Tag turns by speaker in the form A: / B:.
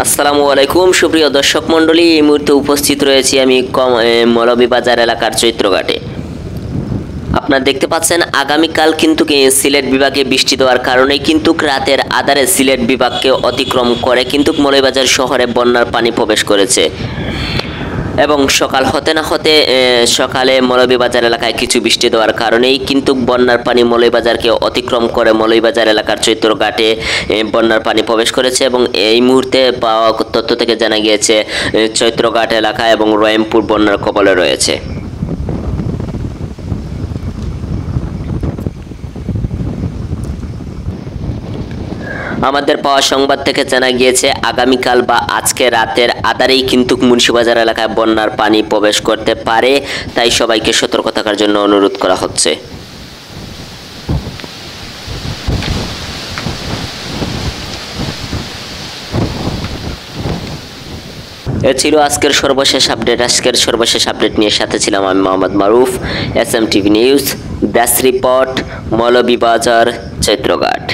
A: আসসালামু আলাইকুম সুপ্রিয় দর্শক মণ্ডলী, এই মুহূর্তে উপস্থিত রয়েছি আমি মৌলভীবাজার এলাকার চৈত্রঘাটে। আপনারা দেখতে পাচ্ছেন আগামীকাল কিন্তু সিলেট বিভাগে বৃষ্টি দেওয়ার কারণেই কিন্তু রাতের আধারে সিলেট বিভাগকে অতিক্রম করে কিন্তু মৌলভীবাজার শহরে বন্যার পানি প্রবেশ করেছে এবং সকাল হতে না হতে সকালে মৌলভীবাজার এলাকায় কিছু বৃষ্টি দেওয়ার কারণেই কিন্তু বন্যার পানি মৌলভীবাজারকে অতিক্রম করে মৌলভীবাজার এলাকার চৈত্রঘাটে বন্যার পানি প্রবেশ করেছে এবং এই মুহূর্তে পাওয়া তথ্য থেকে জানা গিয়েছে চৈত্রঘাট এলাকা এবং রহিমপুর বন্যার কবলে রয়েছে। আমাদের পাওয়া সংবাদ থেকে জানা গিয়েছে আগামীকাল বা আজকে রাতের আধারেই কিন্তু মুন্সিবাজার এলাকায় বন্যার পানি প্রবেশ করতে পারে, তাই সবাইকে সতর্ক থাকার জন্য অনুরোধ করা হচ্ছে। এ ছিল আজকের সর্বশেষ আপডেট। আজকের সর্বশেষ আপডেট নিয়ে সাথে ছিলাম আমি Mohammad Maruf, SM TV news, desk report, Moulvibazar, চৈত্রঘাট।